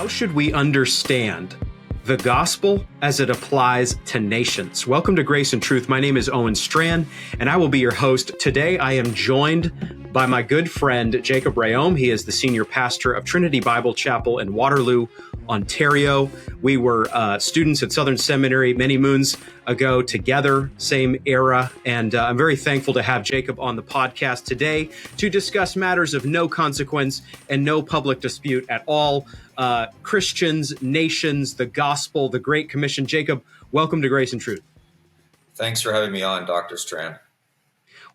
should we understand the gospel as it applies to nations? Welcome to Grace and Truth. My name is Owen Strachan, and I will be your host. Today, I am joined by my good friend, Jacob Reaume. He is the senior pastor of Trinity Bible Chapel in Waterloo, Ontario. We were students at Southern Seminary many moons ago together, same era. And I'm very thankful to have Jacob on the podcast today to discuss matters of no consequence and no public dispute at all. Christians, nations, the gospel, the Great Commission. Jacob, welcome to Grace and Truth. Thanks for having me on, Dr. Strachan.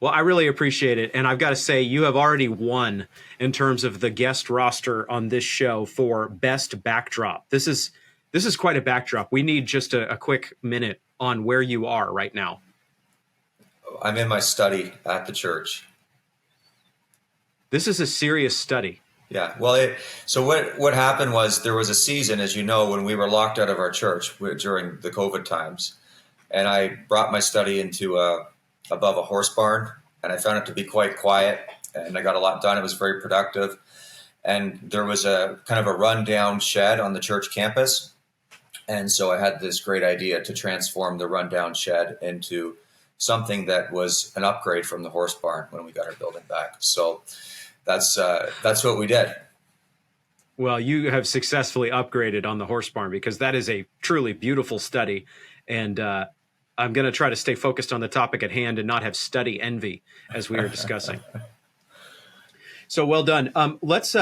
Well, I really appreciate it. And I've got to say, you have already won in terms of the guest roster on this show for Best Backdrop. This is quite a backdrop. We need just a quick minute on where you are right now. I'm in my study at the church. This is a serious study. Yeah. Well, so what happened was there was a season, as you know, when we were locked out of our church during the COVID times. And I brought my study into above a horse barn, and I found it to be quite quiet, and I got a lot done. It was very productive. And there was a kind of a rundown shed on the church campus. And so I had this great idea to transform the rundown shed into something that was an upgrade from the horse barn when we got our building back. So that's what we did. Well, you have successfully upgraded on the horse barn, because that is a truly beautiful study. And I'm going to try to stay focused on the topic at hand and not have study envy as we are discussing. So well done. Let's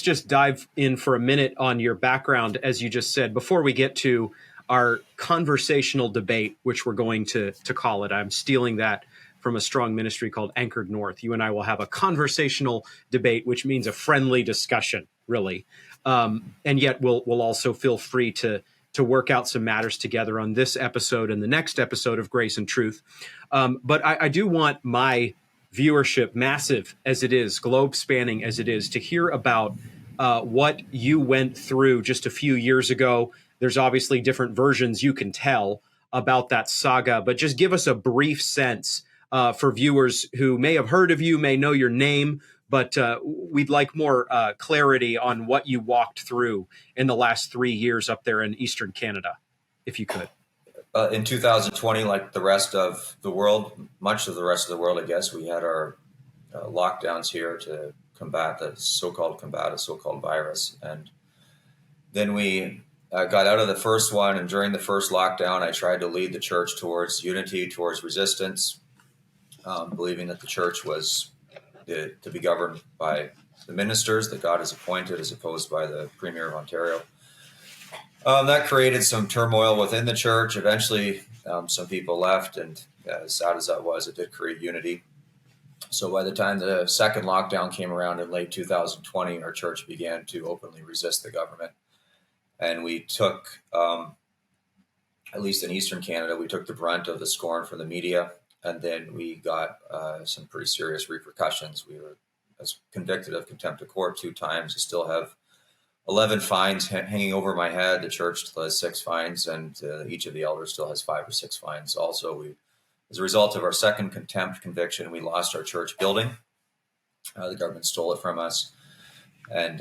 just dive in for a minute on your background, as you just said, before we get to our conversational debate, which we're going to call it. I'm stealing that from a strong ministry called Anchored North. You and I will have a conversational debate, which means a friendly discussion, really. And yet we'll also feel free to work out some matters together on this episode and the next episode of Grace and Truth. But I do want my viewership, massive as it is, globe spanning as it is, to hear about what you went through just a few years ago. There's obviously different versions you can tell about that saga, but just give us a brief sense for viewers who may have heard of you, may know your name, but we'd like more clarity on what you walked through in the last 3 years up there in Eastern Canada, if you could. In 2020, like the rest of the world, much of the rest of the world, I guess, we had our lockdowns here to combat a so-called virus. And then we got out of the first one. And during the first lockdown, I tried to lead the church towards unity, towards resistance, believing that the church was to be governed by the ministers that God has appointed, as opposed by the Premier of Ontario. That created some turmoil within the church. Eventually, some people left, and as sad as that was, it did create unity. So by the time the second lockdown came around in late 2020, our church began to openly resist the government. And we took, at least in Eastern Canada, we took the brunt of the scorn from the media. And then we got some pretty serious repercussions. We were convicted of contempt of court 2 times. I still have 11 fines hanging over my head. The church still has 6 fines, and each of the elders still has 5 or 6 fines. Also, as a result of our second contempt conviction, we lost our church building. The government stole it from us. And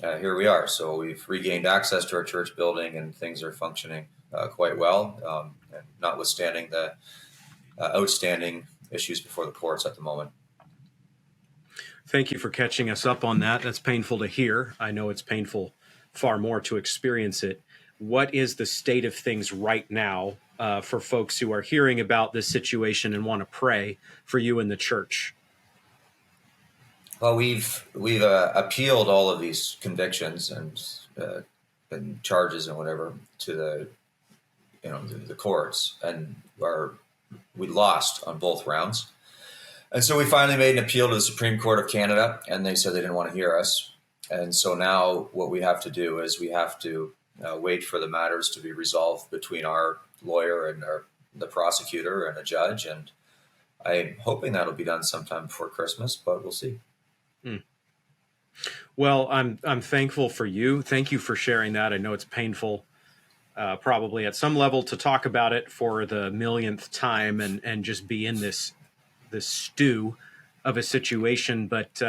here we are. So we've regained access to our church building, and things are functioning quite well, and notwithstanding the outstanding issues before the courts at the moment. Thank you for catching us up on that. That's painful to hear. I know it's painful far more to experience it. What is the state of things right now for folks who are hearing about this situation and want to pray for you in the church? Well, we've appealed all of these convictions and charges and whatever to the courts, and we lost on both rounds. And so we finally made an appeal to the Supreme Court of Canada, and they said they didn't want to hear us. And so now what we have to do is we have to wait for the matters to be resolved between our lawyer and the prosecutor and a judge. And I'm hoping that'll be done sometime before Christmas, but we'll see. Well, I'm thankful for you. Thank you for sharing that. I know it's painful, probably at some level, to talk about it for the millionth time and just be in this stew of a situation, but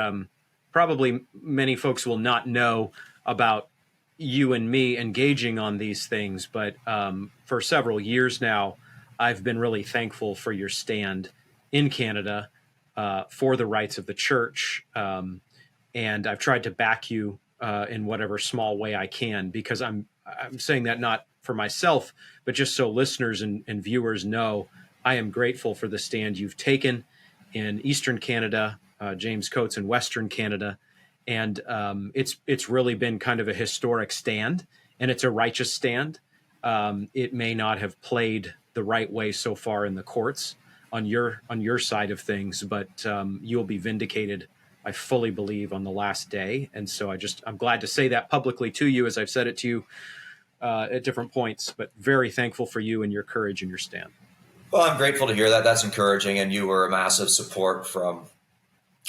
probably many folks will not know about you and me engaging on these things, but for several years now, I've been really thankful for your stand in Canada for the rights of the church. And I've tried to back you in whatever small way I can, because I'm saying that not for myself, but just so listeners and viewers know, I am grateful for the stand you've taken in Eastern Canada, James Coates in Western Canada. And it's really been kind of a historic stand, and it's a righteous stand. It may not have played the right way so far in the courts on your side of things, but you'll be vindicated, I fully believe, on the last day. And so I'm glad to say that publicly to you, as I've said it to you at different points, but very thankful for you and your courage and your stand. Well, I'm grateful to hear that. That's encouraging. And you were a massive support from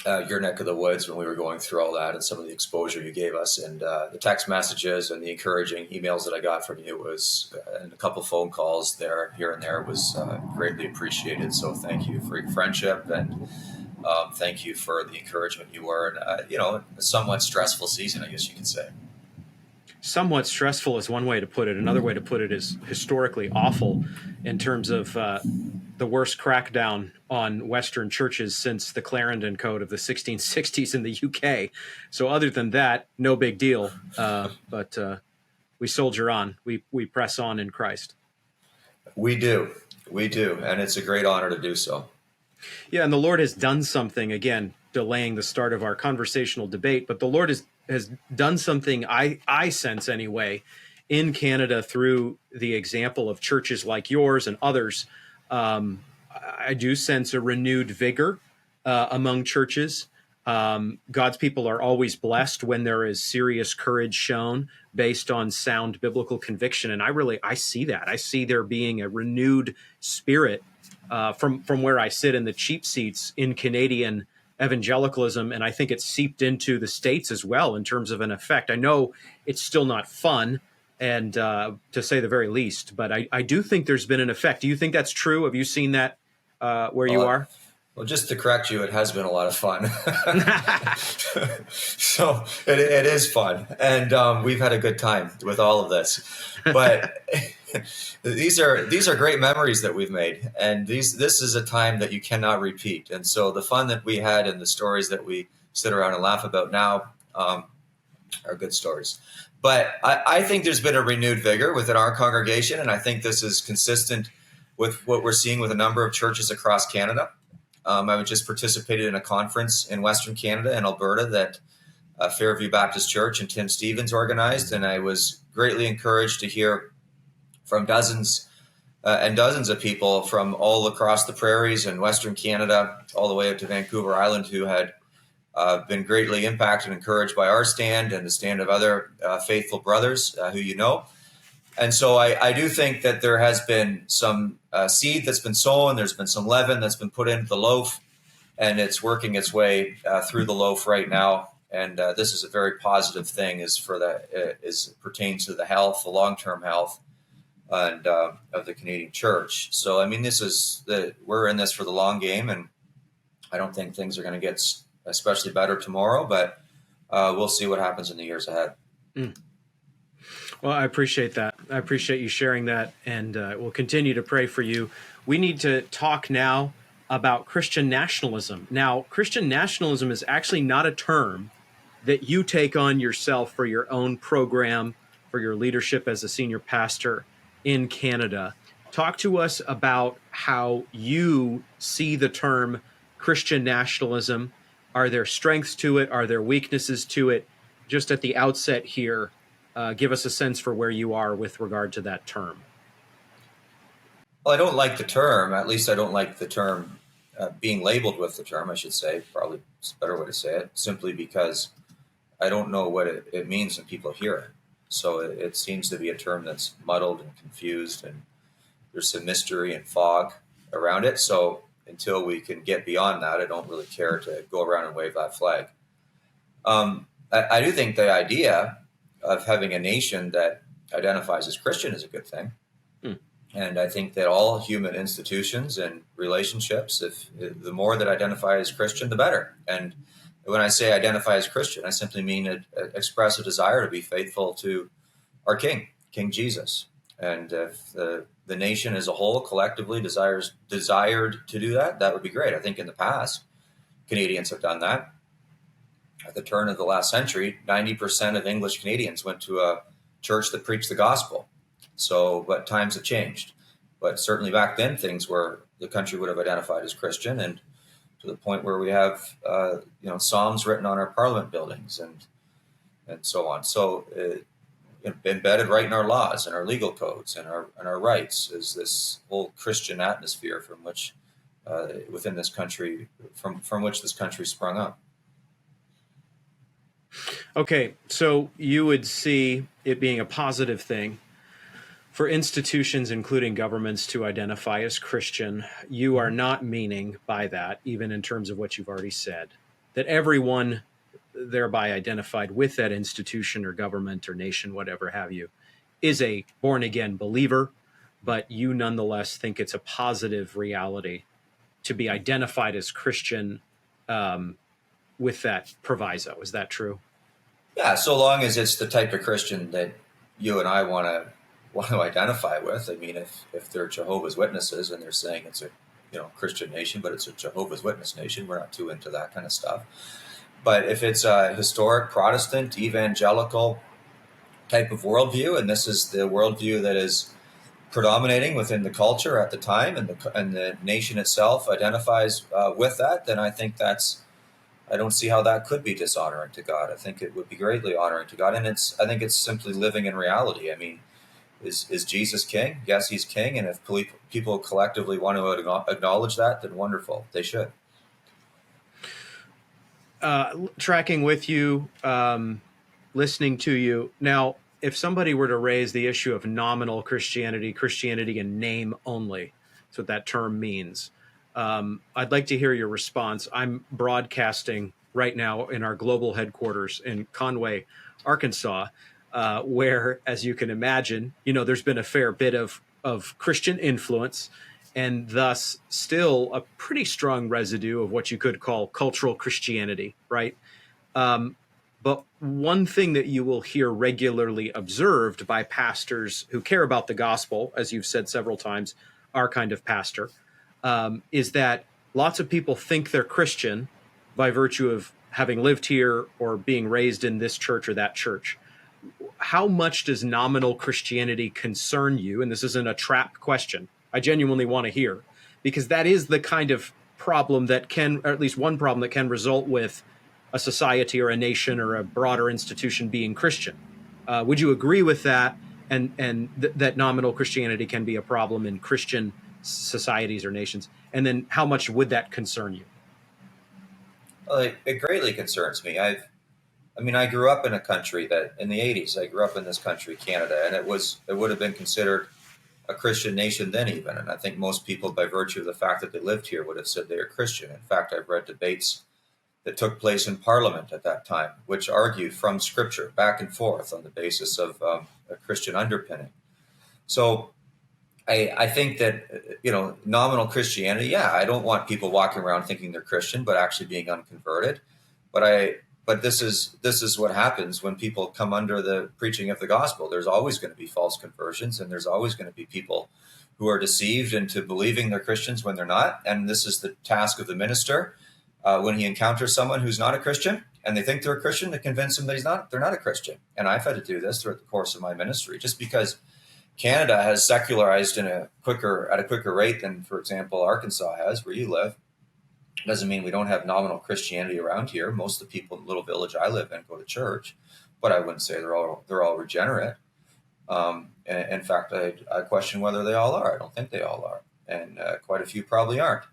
your neck of the woods when we were going through all that, and some of the exposure you gave us, and the text messages and the encouraging emails that I got from you was, and a couple phone calls there, here and there, was greatly appreciated. So thank you for your friendship, and thank you for the encouragement you were in, a somewhat stressful season, I guess you could say. Somewhat stressful is one way to put it. Another way to put it is historically awful, in terms of the worst crackdown on Western churches since the Clarendon Code of the 1660s in the UK. So other than that, no big deal. But we soldier on. We press on in Christ. We do. And it's a great honor to do so. Yeah, and the Lord has done something, again, delaying the start of our conversational debate, but the Lord has done something, I sense anyway, in Canada through the example of churches like yours and others. I do sense a renewed vigor among churches. God's people are always blessed when there is serious courage shown based on sound biblical conviction. And I see that. I see there being a renewed spirit from where I sit in the cheap seats in Canadian evangelicalism, and I think it's seeped into the States as well in terms of an effect. I know it's still not fun, and to say the very least, but I do think there's been an effect. Do you think that's true? Have you seen that where you are? Well, just to correct you, it has been a lot of fun. So it is fun, and we've had a good time with all of this. But these are great memories that we've made, and this is a time that you cannot repeat. And so the fun that we had and the stories that we sit around and laugh about now are good stories. But I think there's been a renewed vigor within our congregation, and I think this is consistent with what we're seeing with a number of churches across Canada. I just participated in a conference in Western Canada in Alberta that Fairview Baptist Church and Tim Stevens organized, and I was greatly encouraged to hear from dozens and dozens of people from all across the prairies in Western Canada, all the way up to Vancouver Island, who had been greatly impacted and encouraged by our stand and the stand of other faithful brothers who you know. And so I do think that there has been some seed that's been sown. There's been some leaven that's been put into the loaf, and it's working its way through the loaf right now. And this is a very positive thing as pertains to the health, the long-term health, and of the Canadian church. So, I mean, we're in this for the long game, and I don't think things are going to get especially better tomorrow, but we'll see what happens in the years ahead. Mm. Well, I appreciate that. I appreciate you sharing that, and we'll continue to pray for you. We need to talk now about Christian nationalism. Now, Christian nationalism is actually not a term that you take on yourself for your own program, for your leadership as a senior pastor in Canada. Talk to us about how you see the term Christian nationalism. Are there strengths to it? Are there weaknesses to it? Just at the outset here, give us a sense for where you are with regard to that term. Well, I don't like the term. At least I don't like the term being labeled with the term, I should say. Probably it's a better way to say it, simply because I don't know what it means when people hear it. So it seems to be a term that's muddled and confused, and there's some mystery and fog around it. So until we can get beyond that, I don't really care to go around and wave that flag. I do think the idea of having a nation that identifies as Christian is a good thing. And I think that all human institutions and relationships, the more that identify as Christian, the better. And when I say identify as Christian, I simply mean express a desire to be faithful to our King, King Jesus. And if the nation as a whole collectively desired to do that, that would be great. I think in the past, Canadians have done that. At the turn of the last century, 90% of English Canadians went to a church that preached the gospel. So, but times have changed. But certainly back then, things were, the country would have identified as Christian, and to the point where we have, Psalms written on our parliament buildings and so on. So, embedded right in our laws and our legal codes and our rights is this whole Christian atmosphere from which, within this country, from which this country sprung up. Okay, so you would see it being a positive thing for institutions, including governments, to identify as Christian. You are not meaning by that, even in terms of what you've already said, that everyone thereby identified with that institution or government or nation, whatever have you, is a born-again believer, but you nonetheless think it's a positive reality to be identified as Christian with that proviso. Is that true? Yeah, so long as it's the type of Christian that you and I want to identify with. I mean, if they're Jehovah's Witnesses and they're saying it's a Christian nation, but it's a Jehovah's Witness nation, we're not too into that kind of stuff. But if it's a historic Protestant, evangelical type of worldview, and this is the worldview that is predominating within the culture at the time, and the nation itself identifies with that, then I think I don't see how that could be dishonoring to God. I think it would be greatly honoring to God, and I think it's simply living in reality. I mean, is Jesus king? Yes, he's king, and if people collectively want to acknowledge that, then wonderful, they should. Tracking with you, listening to you. Now, if somebody were to raise the issue of nominal Christianity, Christianity in name only, that's what that term means, I'd like to hear your response. I'm broadcasting right now in our global headquarters in Conway, Arkansas, where, as you can imagine, there's been a fair bit of Christian influence, and thus still a pretty strong residue of what you could call cultural Christianity, right? But one thing that you will hear regularly observed by pastors who care about the gospel, as you've said several times, our kind of pastor, is that lots of people think they're Christian by virtue of having lived here or being raised in this church or that church. How much does nominal Christianity concern you? And this isn't a trap question. I genuinely want to hear, because that is the kind of problem that can, or at least one problem that can result with a society or a nation or a broader institution being Christian. Would you agree with that? And that nominal Christianity can be a problem in Christian societies or nations? And then how much would that concern you? Well, it greatly concerns me. I grew up in a country that in the 80s, I grew up in this country, Canada, and it would have been considered a Christian nation then even. And I think most people, by virtue of the fact that they lived here, would have said they were Christian. In fact, I've read debates that took place in Parliament at that time, which argued from Scripture back and forth on the basis of a Christian underpinning. So I think that, nominal Christianity, yeah, I don't want people walking around thinking they're Christian, but actually being unconverted. But this is what happens when people come under the preaching of the gospel. There's always going to be false conversions, and there's always going to be people who are deceived into believing they're Christians when they're not. And this is the task of the minister when he encounters someone who's not a Christian and they think they're a Christian, to convince them that they're not a Christian. And I've had to do this throughout the course of my ministry, just because Canada has secularized at a quicker rate than, for example, Arkansas has, where you live. Doesn't mean we don't have nominal Christianity around here. Most of the people in the little village I live in go to church, but I wouldn't say they're all regenerate. In fact, I question whether they all are. I don't think they all are, and quite a few probably aren't.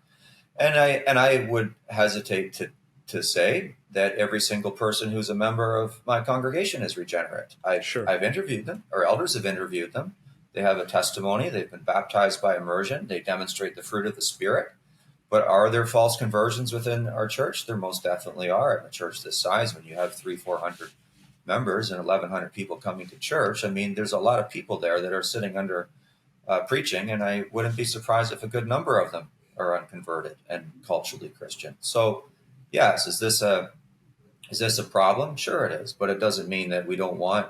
And I would hesitate to say that every single person who's a member of my congregation is regenerate. I've interviewed them. Our elders have interviewed them. They have a testimony. They've been baptized by immersion. They demonstrate the fruit of the Spirit. But are there false conversions within our church? There most definitely are. In a church this size, when you have 300-400 members and 1,100 people coming to church, I mean, there's a lot of people there that are sitting under preaching, and I wouldn't be surprised if a good number of them are unconverted and culturally Christian. So, yes, is this a problem? Sure it is, but it doesn't mean that we don't want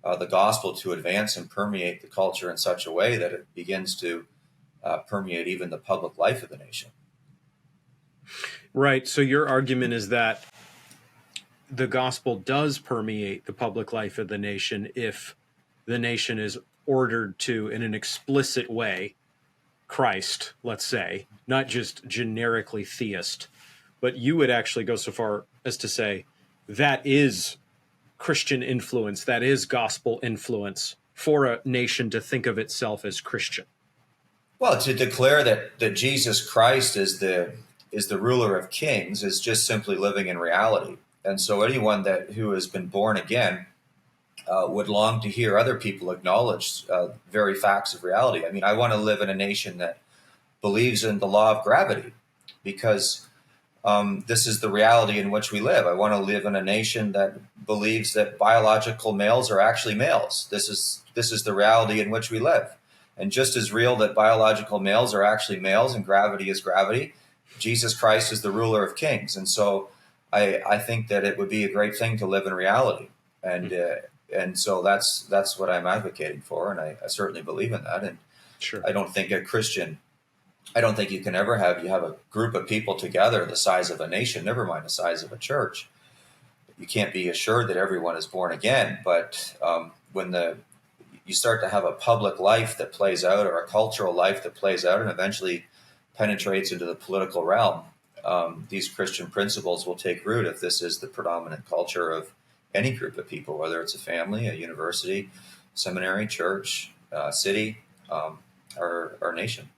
the gospel to advance and permeate the culture in such a way that it begins to permeate even the public life of the nation. Right. So your argument is that the gospel does permeate the public life of the nation if the nation is ordered to, in an explicit way, Christ, let's say, not just generically theist, but you would actually go so far as to say that is Christian influence, that is gospel influence for a nation to think of itself as Christian. Well, to declare that Jesus Christ is the ruler of kings is just simply living in reality. And so anyone who has been born again would long to hear other people acknowledge very facts of reality. I mean, I want to live in a nation that believes in the law of gravity because this is the reality in which we live. I want to live in a nation that believes that biological males are actually males. This is the reality in which we live. And just as real that biological males are actually males and gravity is gravity, Jesus Christ is the ruler of kings. And so I think that it would be a great thing to live in reality. And so that's what I'm advocating for. And I certainly believe in that. And sure. I don't think you can ever have a group of people together the size of a nation, never mind the size of a church. You can't be assured that everyone is born again. But when you start to have a public life that plays out or a cultural life that plays out and eventually penetrates into the political realm, these Christian principles will take root if this is the predominant culture of any group of people, whether it's a family, a university, seminary, church, city, or nation.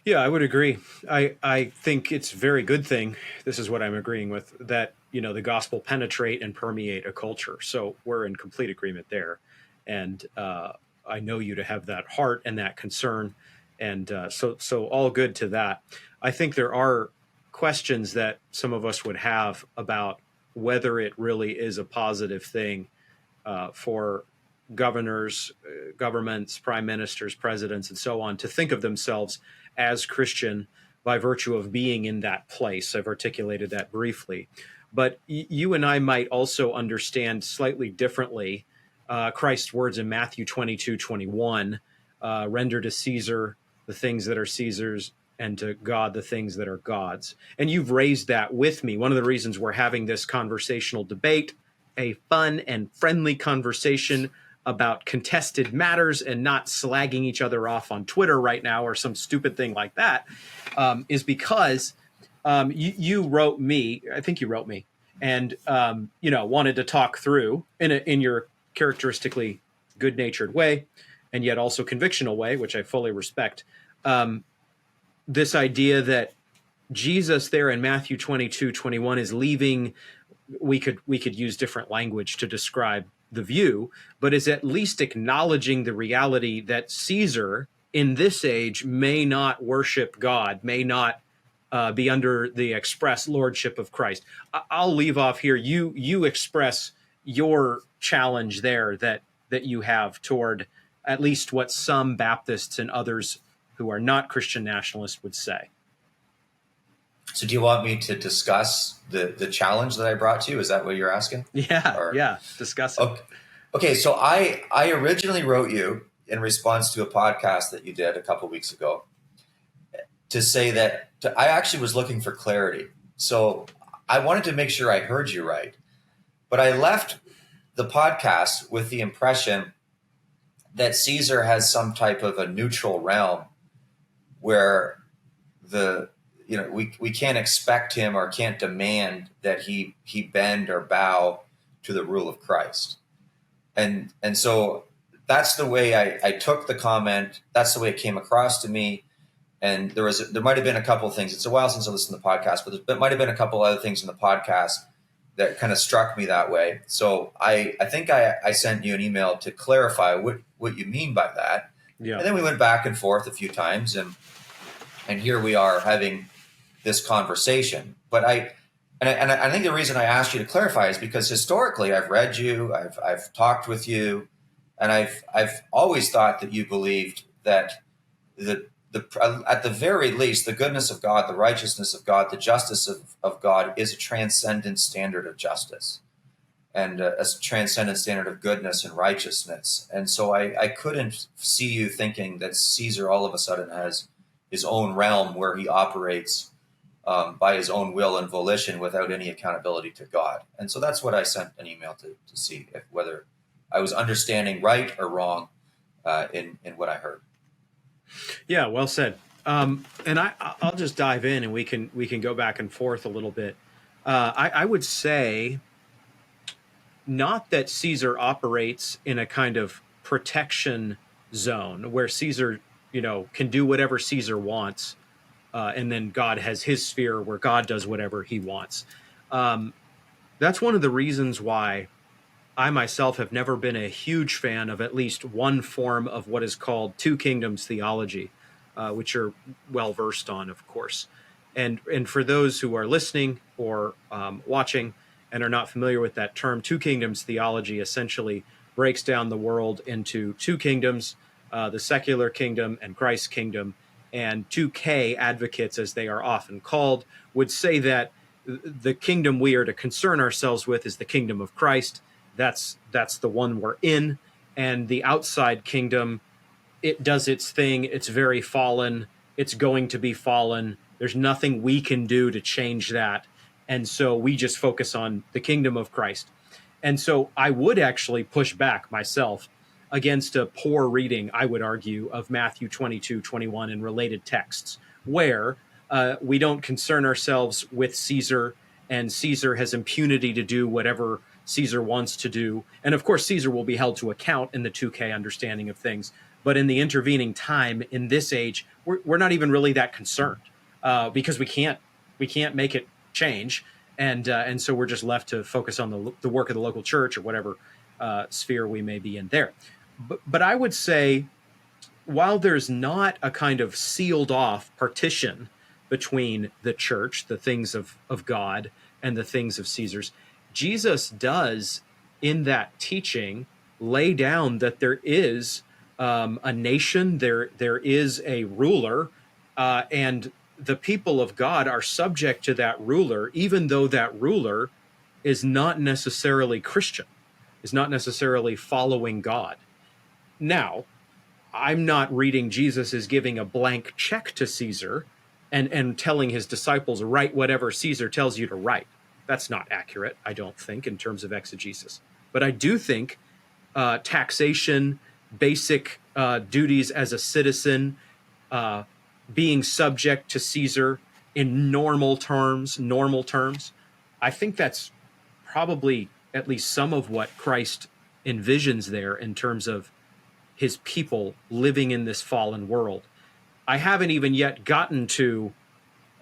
Yeah, I would agree. I think it's a very good thing. This is what I'm agreeing with, that, the gospel penetrate and permeate a culture. So we're in complete agreement there. And I know you to have that heart and that concern. And so all good to that. I think there are questions that some of us would have about whether it really is a positive thing for governors, governments, prime ministers, presidents, and so on to think of themselves as Christian by virtue of being in that place. I've articulated that briefly. But you and I might also understand slightly differently Christ's words in Matthew 22:21, render to Caesar the things that are Caesar's and to God the things that are God's. And you've raised that with me. One of the reasons we're having this conversational debate, a fun and friendly conversation about contested matters and not slagging each other off on Twitter right now or some stupid thing like that, is because you wrote me, I think you wrote me, and wanted to talk through in your characteristically good-natured way, and yet also convictional way, which I fully respect, this idea that Jesus there in Matthew 22:21 is leaving. We could use different language to describe the view, but is at least acknowledging the reality that Caesar in this age may not worship God, may not be under the express lordship of Christ. I'll leave off here. You express your challenge there that you have toward at least what some Baptists and others who are not Christian nationalists would say. So do you want me to discuss the challenge that I brought to you? Is that what you're asking? Yeah, discuss it. Okay, so I originally wrote you in response to a podcast that you did a couple weeks ago to say that I actually was looking for clarity. So I wanted to make sure I heard you right. But I left the podcast with the impression that Caesar has some type of a neutral realm where we can't expect him or can't demand that he bend or bow to the rule of Christ. And so that's the way I took the comment. That's the way it came across to me. And there might have been a couple of things. It's a while since I listened to the podcast, but there might have been a couple other things in the podcast that kind of struck me that way. So I think I sent you an email to clarify what you mean by that. Yeah. And then we went back and forth a few times, and here we are having this conversation. But I think the reason I asked you to clarify is because historically I've read you, I've talked with you, and I've always thought that you believed that at the very least, the goodness of God, the righteousness of God, the justice of God is a transcendent standard of justice. and a transcendent standard of goodness and righteousness. And so I couldn't see you thinking that Caesar all of a sudden has his own realm where he operates by his own will and volition without any accountability to God. And so that's what I sent an email to see if whether I was understanding right or wrong in what I heard. Yeah, well said. And I'll just dive in, and we can go back and forth a little bit. I would say not that Caesar operates in a kind of protection zone where Caesar, can do whatever Caesar wants, and then God has his sphere where God does whatever he wants. That's one of the reasons why I myself have never been a huge fan of at least one form of what is called two kingdoms theology, which you're well versed on, of course. And for those who are listening or watching and are not familiar with that term, two kingdoms theology essentially breaks down the world into two kingdoms, the secular kingdom and Christ's kingdom. And 2K advocates, as they are often called, would say that the kingdom we are to concern ourselves with is the kingdom of Christ. That's the one we're in. And the outside kingdom, it does its thing. It's very fallen. It's going to be fallen. There's nothing we can do to change that. And so we just focus on the kingdom of Christ. And so I would actually push back myself against a poor reading, I would argue, of Matthew 22:21 and related texts, where we don't concern ourselves with Caesar, and Caesar has impunity to do whatever Caesar wants to do. And of course, Caesar will be held to account in the 2K understanding of things. But in the intervening time, in this age, we're not even really that concerned because we can't make it change. And so we're just left to focus on the work of the local church or whatever sphere we may be in there. But I would say, while there's not a kind of sealed off partition between the church, the things of God, and the things of Caesar's, Jesus does, in that teaching, lay down that there is a nation, there is a ruler, and the people of God are subject to that ruler, even though that ruler is not necessarily Christian, is not necessarily following God. Now, I'm not reading Jesus as giving a blank check to Caesar and telling his disciples, write whatever Caesar tells you to write. That's not accurate, I don't think, in terms of exegesis. But I do think taxation, basic duties as a citizen, being subject to Caesar in normal terms, I think that's probably at least some of what Christ envisions there in terms of his people living in this fallen world. I haven't even yet gotten to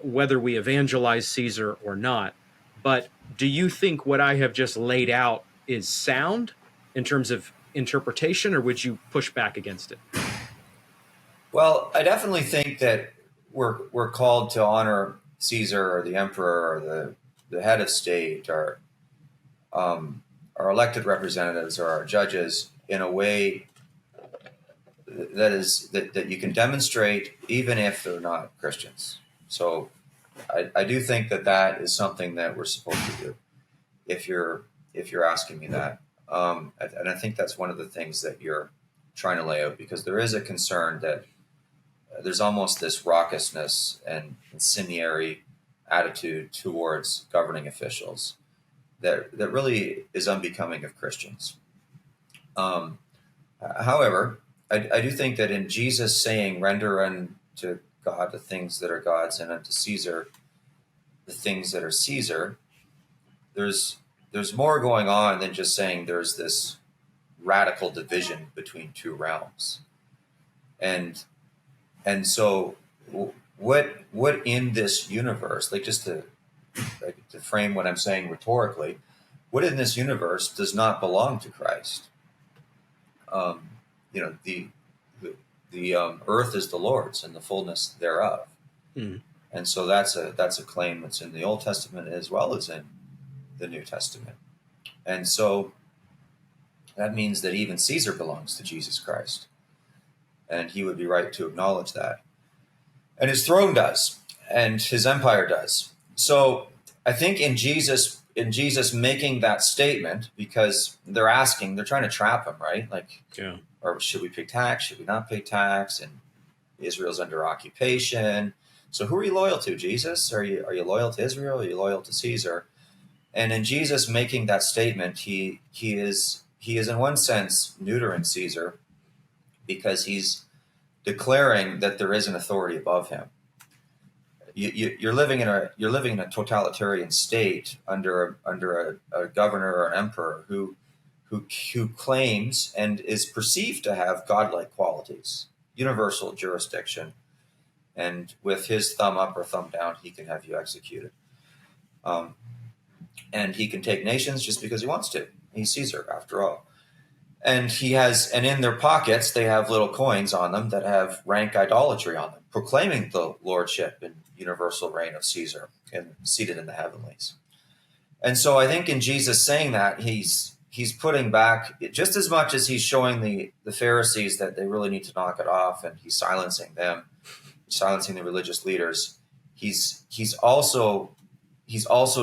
whether we evangelize Caesar or not, but do you think what I have just laid out is sound in terms of interpretation, or would you push back against it? Well, I definitely think that we're called to honor Caesar or the emperor or the head of state or our elected representatives or our judges in a way that you can demonstrate even if they're not Christians. So I do think that is something that we're supposed to do. If you're asking me that, and I think that's one of the things that you're trying to lay out, because there is a concern that there's almost this raucousness and incendiary attitude towards governing officials that really is unbecoming of Christians. However, I do think that in Jesus saying, render unto God the things that are God's and unto Caesar the things that are Caesar, there's more going on than just saying there's this radical division between two realms. And so what in this universe, like just to frame what I'm saying rhetorically, what in this universe does not belong to Christ? The earth is the Lord's and the fullness thereof. Mm. And so that's a claim that's in the Old Testament as well as in the New Testament. And so that means that even Caesar belongs to Jesus Christ. And he would be right to acknowledge that. And his throne does, and his empire does. So I think in Jesus in Jesus making that statement, because they're trying to trap him, right? Like, Yeah. or should we pay tax? Should we not pay tax? And Israel's under occupation. So who are you loyal to, Jesus? Are you loyal to Israel? Are you loyal to Caesar? And in Jesus making that statement, he is in one sense neutering Caesar, because he's declaring that there is an authority above him. You're living in a totalitarian state under a governor or an emperor who claims and is perceived to have godlike qualities, universal jurisdiction, and with his thumb up or thumb down, he can have you executed. And he can take nations just because he wants to. He's Caesar, after all. And in their pockets, they have little coins on them that have rank idolatry on them, proclaiming the lordship and universal reign of Caesar and seated in the heavenlies. And so I think in Jesus saying that, he's putting back, just as much as he's showing the Pharisees that they really need to knock it off, and he's silencing them, silencing the religious leaders. He's also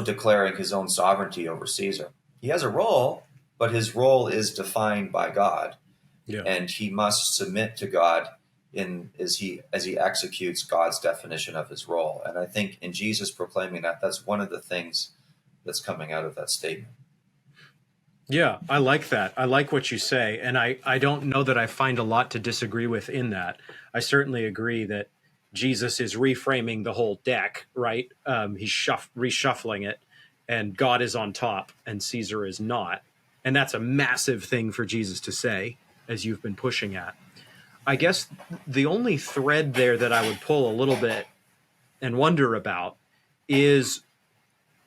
declaring his own sovereignty over Caesar. He has a role, but his role is defined by God, and he must submit to God as he executes God's definition of his role. And I think in Jesus proclaiming that, that's one of the things that's coming out of that statement. Yeah, I like that. I like what you say, and I don't know that I find a lot to disagree with in that. I certainly agree that Jesus is reframing the whole deck, right? He's reshuffling it, and God is on top, and Caesar is not. And that's a massive thing for Jesus to say, as you've been pushing at. I guess the only thread there that I would pull a little bit and wonder about is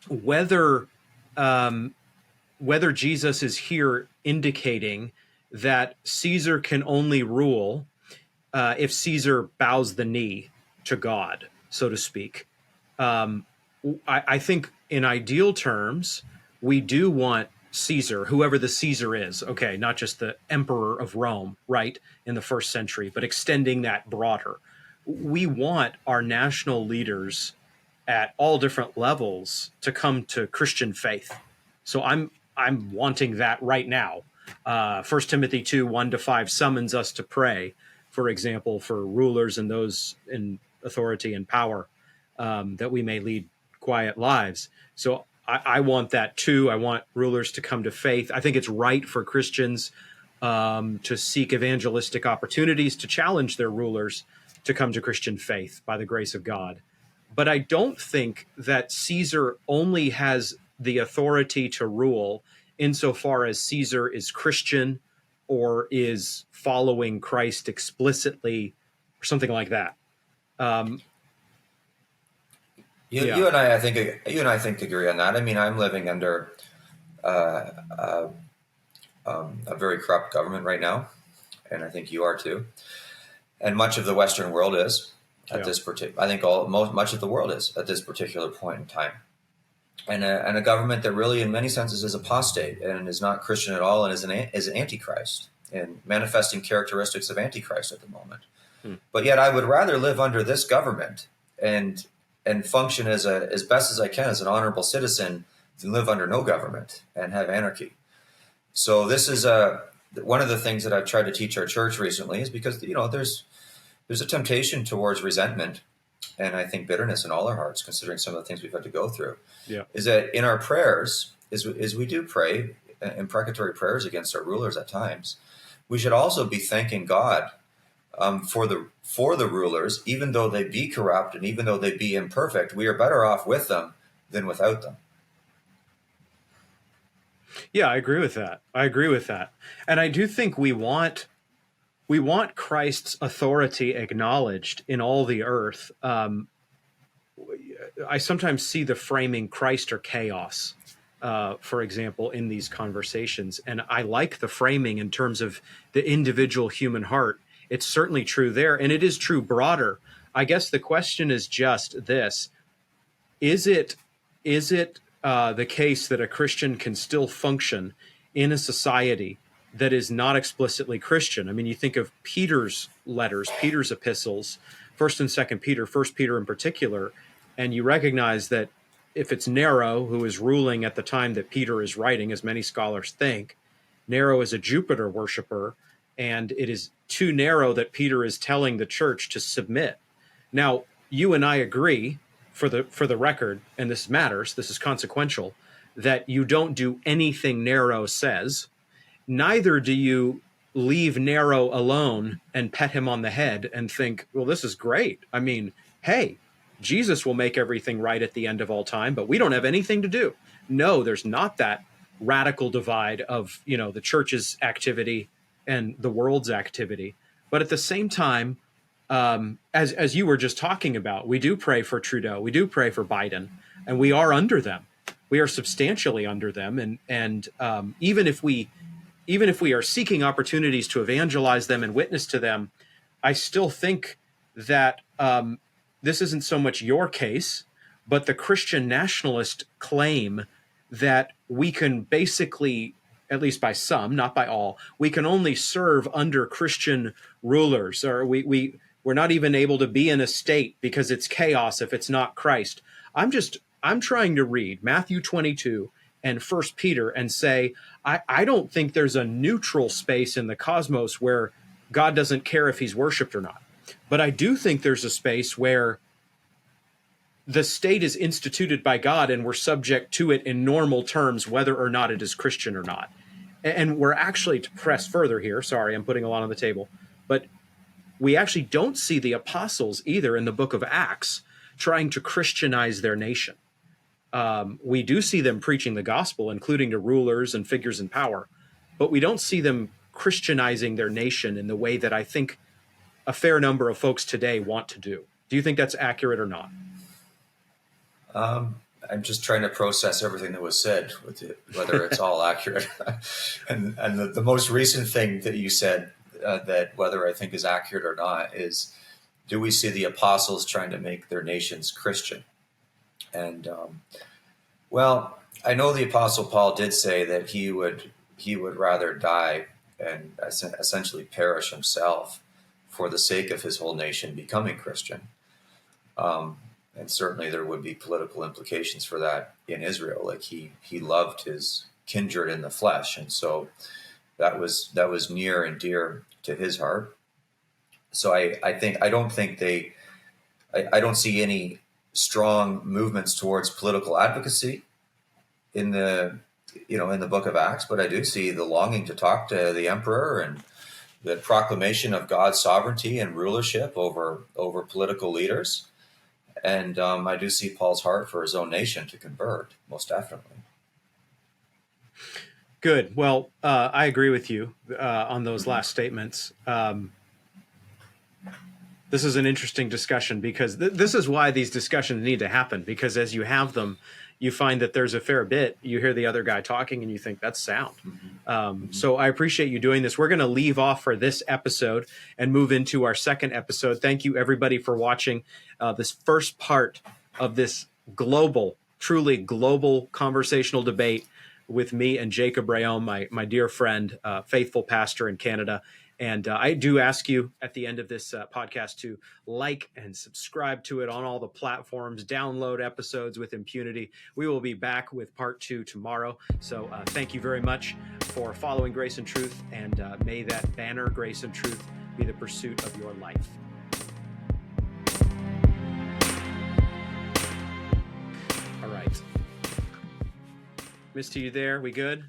whether Jesus is here indicating that Caesar can only rule if Caesar bows the knee to God, so to speak. I think in ideal terms, we do want Caesar, whoever the Caesar is, okay, not just the emperor of Rome, right, in the first century, but extending that broader. We want our national leaders at all different levels to come to Christian faith. So I'm wanting that right now. 1 Timothy 2, 1-5 summons us to pray, for example, for rulers and those in authority and power, that we may lead quiet lives. So I want that too. I want rulers to come to faith. I think it's right for Christians to seek evangelistic opportunities to challenge their rulers to come to Christian faith by the grace of God. But I don't think that Caesar only has the authority to rule insofar as Caesar is Christian or is following Christ explicitly or something like that. You and I think agree on that. I mean, I'm living under a very corrupt government right now, and I think you are too. And much of the Western world is at this particular. I think much of the world is at this particular point in time, and a government that really, in many senses, is apostate and is not Christian at all, and is an antichrist and manifesting characteristics of antichrist at the moment. But yet, I would rather live under this government and function as best as I can as an honorable citizen than live under no government and have anarchy. So this is one of the things that I've tried to teach our church recently, is because there's a temptation towards resentment and I think bitterness in all our hearts, considering some of the things we've had to go through. Yeah. Is that in our prayers, is we do pray imprecatory prayers against our rulers at times. We should also be thanking God for the rulers, even though they be corrupt and even though they be imperfect. We are better off with them than without them. Yeah, I agree with that. And I do think we want Christ's authority acknowledged in all the earth. I sometimes see the framing Christ or chaos, for example, in these conversations. And I like the framing in terms of the individual human heart. It's certainly true there, and it is true broader. I guess the question is just this: Is it the case that a Christian can still function in a society that is not explicitly Christian? I mean, you think of Peter's letters, Peter's epistles, 1st and 2nd Peter, 1 Peter in particular, and you recognize that if it's Nero who is ruling at the time that Peter is writing, as many scholars think, Nero is a Jupiter worshiper, and it is to Nero that Peter is telling the church to submit. Now, you and I agree, for the record, and this matters, this is consequential, that you don't do anything Nero says. Neither do you leave Nero alone and pet him on the head and think, well, this is great. I mean, hey, Jesus will make everything right at the end of all time, but we don't have anything to do. No, there's not that radical divide of, the church's activity and the world's activity. But at the same time, as you were just talking about, we do pray for Trudeau, we do pray for Biden, and we are under them. We are substantially under them, and even if we are seeking opportunities to evangelize them and witness to them, I still think that this isn't so much your case, but the Christian nationalist claim that we can basically, at least by some, not by all, we can only serve under Christian rulers, or we're not even able to be in a state because it's chaos if it's not Christ. I'm trying to read Matthew 22 and 1 Peter and say, I don't think there's a neutral space in the cosmos where God doesn't care if he's worshiped or not. But I do think there's a space where the state is instituted by God and we're subject to it in normal terms, whether or not it is Christian or not. And we're actually, to press further here, sorry, I'm putting a lot on the table, but we actually don't see the apostles either in the book of Acts trying to Christianize their nation. We do see them preaching the gospel, including to rulers and figures in power, but we don't see them Christianizing their nation in the way that I think a fair number of folks today want to do. Do you think that's accurate or not? I'm just trying to process everything that was said, whether it's all accurate. and the most recent thing that you said, that whether I think is accurate or not, is, do we see the apostles trying to make their nations Christian? And well, I know the Apostle Paul did say that he would rather die and essentially perish himself for the sake of his whole nation becoming Christian. And certainly there would be political implications for that in Israel. Like he loved his kindred in the flesh, and so that was near and dear to his heart. So I don't see any strong movements towards political advocacy in the book of Acts, but I do see the longing to talk to the emperor and the proclamation of God's sovereignty and rulership over political leaders. And I do see Paul's heart for his own nation to convert, most definitely. Good. Well, I agree with you on those last statements. This is an interesting discussion because this is why these discussions need to happen, because as you have them, you find that there's a fair bit. You hear the other guy talking and you think that's sound. So I appreciate you doing this. We're going to leave off for this episode and move into our second episode. Thank you, everybody, for watching this first part of this truly global conversational debate with me and Jacob Reaume, my dear friend, faithful pastor in Canada. And I do ask you at the end of this podcast to like and subscribe to it on all the platforms, download episodes with impunity. We will be back with part 2 tomorrow. So thank you very much for following Grace and Truth, and may that banner, Grace and Truth, be the pursuit of your life. All right. Misty, you there? We good?